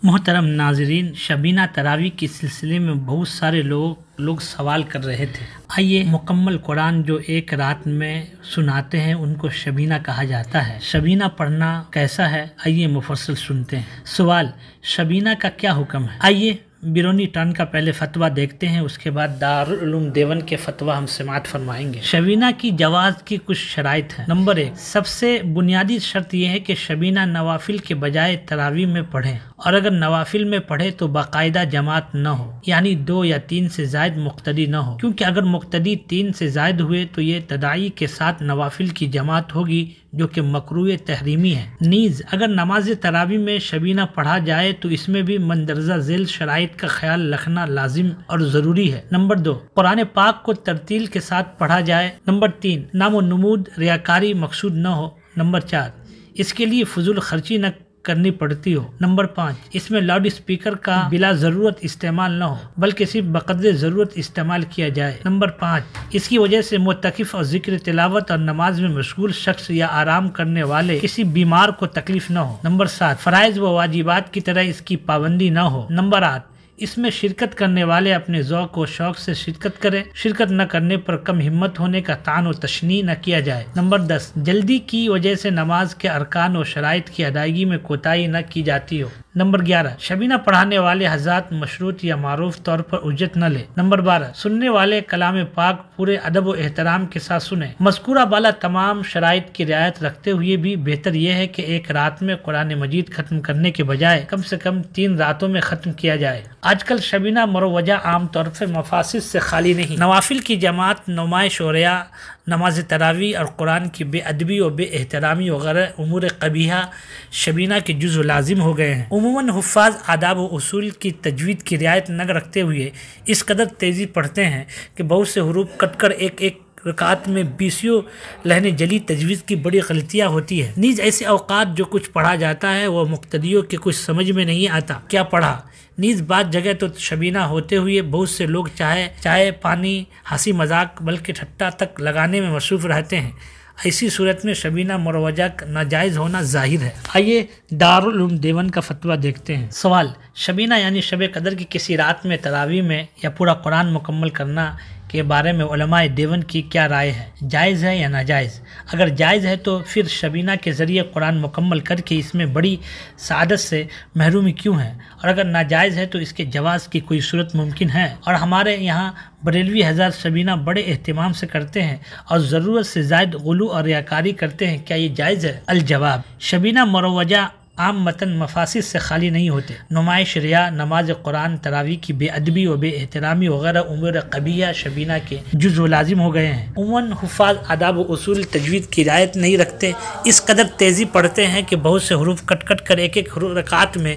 محترم ناظرین، شبینہ تراویح کے سلسلے میں بہت سارے لوگ سوال کر رہے تھے۔ آئیے مکمل قرآن جو ایک رات میں سناتے ہیں ان کو شبینہ کہا جاتا ہے۔ شبینہ پڑھنا کیسا ہے، آئیے مفصل سنتے ہیں۔ سوال: شبینہ کا کیا حکم ہے؟ آئیے بیرونی ٹرن کا پہلے فتویٰ دیکھتے ہیں، اس کے بعد دارالعلوم دیوبند کے فتویٰ ہم سماعت فرمائیں گے۔ شبینہ کی جواز کی کچھ شرائط ہیں۔ نمبر 1، سب سے بنیادی شرط یہ ہے کہ شبینہ نوافل کے بجائے تراویح میں پڑھیں، اور اگر نوافل میں پڑھے تو باقاعدہ جماعت نہ ہو، یعنی 2 یا 3 سے زائد مقتدی نہ ہو، کیونکہ اگر مقتدی 3 سے زائد ہوئے تو یہ تداعی کے ساتھ نوافل کی جماعت ہوگی جو کہ مکروہ تحریمی ہے۔ نیز اگر نماز تراویح میں شبینہ پڑھا جائے تو اس میں بھی مندرجہ ذیل شرائط کا خیال رکھنا لازم اور ضروری ہے۔ نمبر 2، قرآن پاک کو ترتیل کے ساتھ پڑھا جائے۔ نمبر 3، نام و نمود ریاکاری مقصود نہ ہو۔ نمبر 4، اس کے لیے فضول خرچی نہ کرنی پڑتی ہو۔ نمبر 5، اس میں لاؤڈ اسپیکر کا بلا ضرورت استعمال نہ ہو بلکہ صرف بقدر ضرورت استعمال کیا جائے۔ نمبر 5، اس کی وجہ سے معتکف اور ذکر تلاوت اور نماز میں مشغول شخص یا آرام کرنے والے کسی بیمار کو تکلیف نہ ہو۔ نمبر 7، فرائض و واجبات کی طرح اس کی پابندی نہ ہو۔ نمبر 8، اس میں شرکت کرنے والے اپنے ذوق و شوق سے شرکت کریں، شرکت نہ کرنے پر کم ہمت ہونے کا طعن و تشنیع نہ کیا جائے۔ نمبر 10، جلدی کی وجہ سے نماز کے ارکان و شرائط کی ادائیگی میں کوتاہی نہ کی جاتی ہو۔ نمبر 11، شبینہ پڑھانے والے حضرات مشروط یا معروف طور پر اجرت نہ لے۔ نمبر 12، سننے والے کلام پاک پورے ادب و احترام کے ساتھ سنیں۔ مذکورہ بالا تمام شرائط کی رعایت رکھتے ہوئے بھی بہتر یہ ہے کہ ایک رات میں قرآن مجید ختم کرنے کے بجائے کم سے کم 3 راتوں میں ختم کیا جائے۔ آج کل شبینہ مروجہ عام طور پر مفاسد سے خالی نہیں۔ نوافل کی جماعت، نمائش و ریا، نماز تراویح اور قرآن کی بے ادبی و بے احترامی وغیرہ امور قبیحہ شبینہ کے جزو لازم ہو گئے ہیں۔ عموماً حفاظ آداب و اصول کی تجوید کی رعایت نہ رکھتے ہوئے اس قدر تیزی پڑھتے ہیں کہ بہت سے حروف کٹ کر ایک رکعت میں 20 لہن جلی تجوید کی بڑی غلطیاں ہوتی ہے۔ نیز ایسے اوقات جو کچھ پڑھا جاتا ہے وہ مقتدیوں کے کچھ سمجھ میں نہیں آتا کیا پڑھا۔ نیز بعض جگہ تو شبینہ ہوتے ہوئے بہت سے لوگ چائے پانی، ہنسی مذاق بلکہ ٹھٹا تک لگانے میں مصروف رہتے ہیں۔ ایسی صورت میں شبینہ مروجہ ناجائز ہونا ظاہر ہے۔ آئیے دارالعلوم دیوبند کا فتویٰ دیکھتے ہیں۔ سوال: شبینہ یعنی شب قدر کی کسی رات میں تراویح میں یا پورا قرآن مکمل کرنا کے بارے میں علماء دیوبند کی کیا رائے ہے؟ جائز ہے یا ناجائز؟ اگر جائز ہے تو پھر شبینہ کے ذریعے قرآن مکمل کر کے اس میں بڑی سعادت سے محرومی کیوں ہے؟ اور اگر ناجائز ہے تو اس کے جواز کی کوئی صورت ممکن ہے؟ اور ہمارے یہاں بریلوی حضرات شبینہ بڑے اہتمام سے کرتے ہیں اور ضرورت سے زائد غلو اور ریاکاری کرتے ہیں، کیا یہ جائز ہے؟ الجواب: شبینہ مروجہ عام متن مفاسد سے خالی نہیں ہوتے۔ نمائش، ریا، نماز قرآن، تراویح کی بے ادبی و بے احترامی وغیرہ امور قبیحہ شبینہ کے جزو لازم ہو گئے ہیں۔ عموماً حفاظ آداب و اصول تجوید کی رعایت نہیں رکھتے، اس قدر تیزی پڑھتے ہیں کہ بہت سے حروف کٹ کر ایک رکعت میں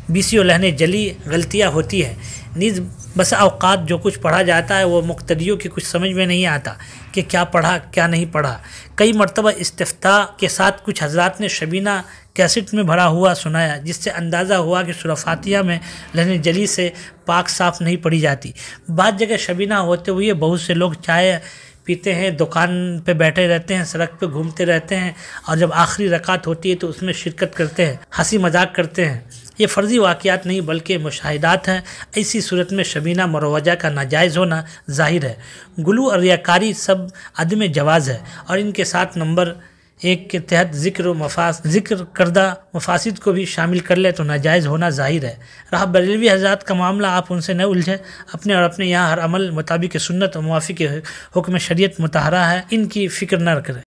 20 لہن جلی غلطیاں ہوتی ہے۔ نیز بسا اوقات جو کچھ پڑھا جاتا ہے وہ مقتدیوں کی کچھ سمجھ میں نہیں آتا کہ کیا پڑھا کیا نہیں پڑھا۔ کئی مرتبہ استفتاء کے ساتھ کچھ حضرات نے شبینہ کیسٹ میں بھرا ہوا سنایا، جس سے اندازہ ہوا کہ سورہ فاتحہ میں لہن جلی سے پاک صاف نہیں پڑھی جاتی۔ بعض جگہ شبینہ ہوتے ہوئے بہت سے لوگ چائے پیتے ہیں، دکان پہ بیٹھے رہتے ہیں، سڑک پہ گھومتے رہتے ہیں، اور جب آخری رکعت ہوتی ہے تو اس میں شرکت کرتے ہیں، ہنسی مذاق کرتے ہیں۔ یہ فرضی واقعات نہیں بلکہ مشاہدات ہیں۔ ایسی صورت میں شبینہ مروجہ کا ناجائز ہونا ظاہر ہے۔ غلو اور ریاکاری سب عدم جواز ہے، اور ان کے ساتھ نمبر 1 کے تحت ذکر کردہ مفاسد کو بھی شامل کر لے تو ناجائز ہونا ظاہر ہے۔ رہا بریلوی حضرات کا معاملہ، آپ ان سے نہ الجھیں، اپنے اور اپنے یہاں ہر عمل مطابق سنت و موافق حکم شریعت مطہرہ ہے، ان کی فکر نہ کریں۔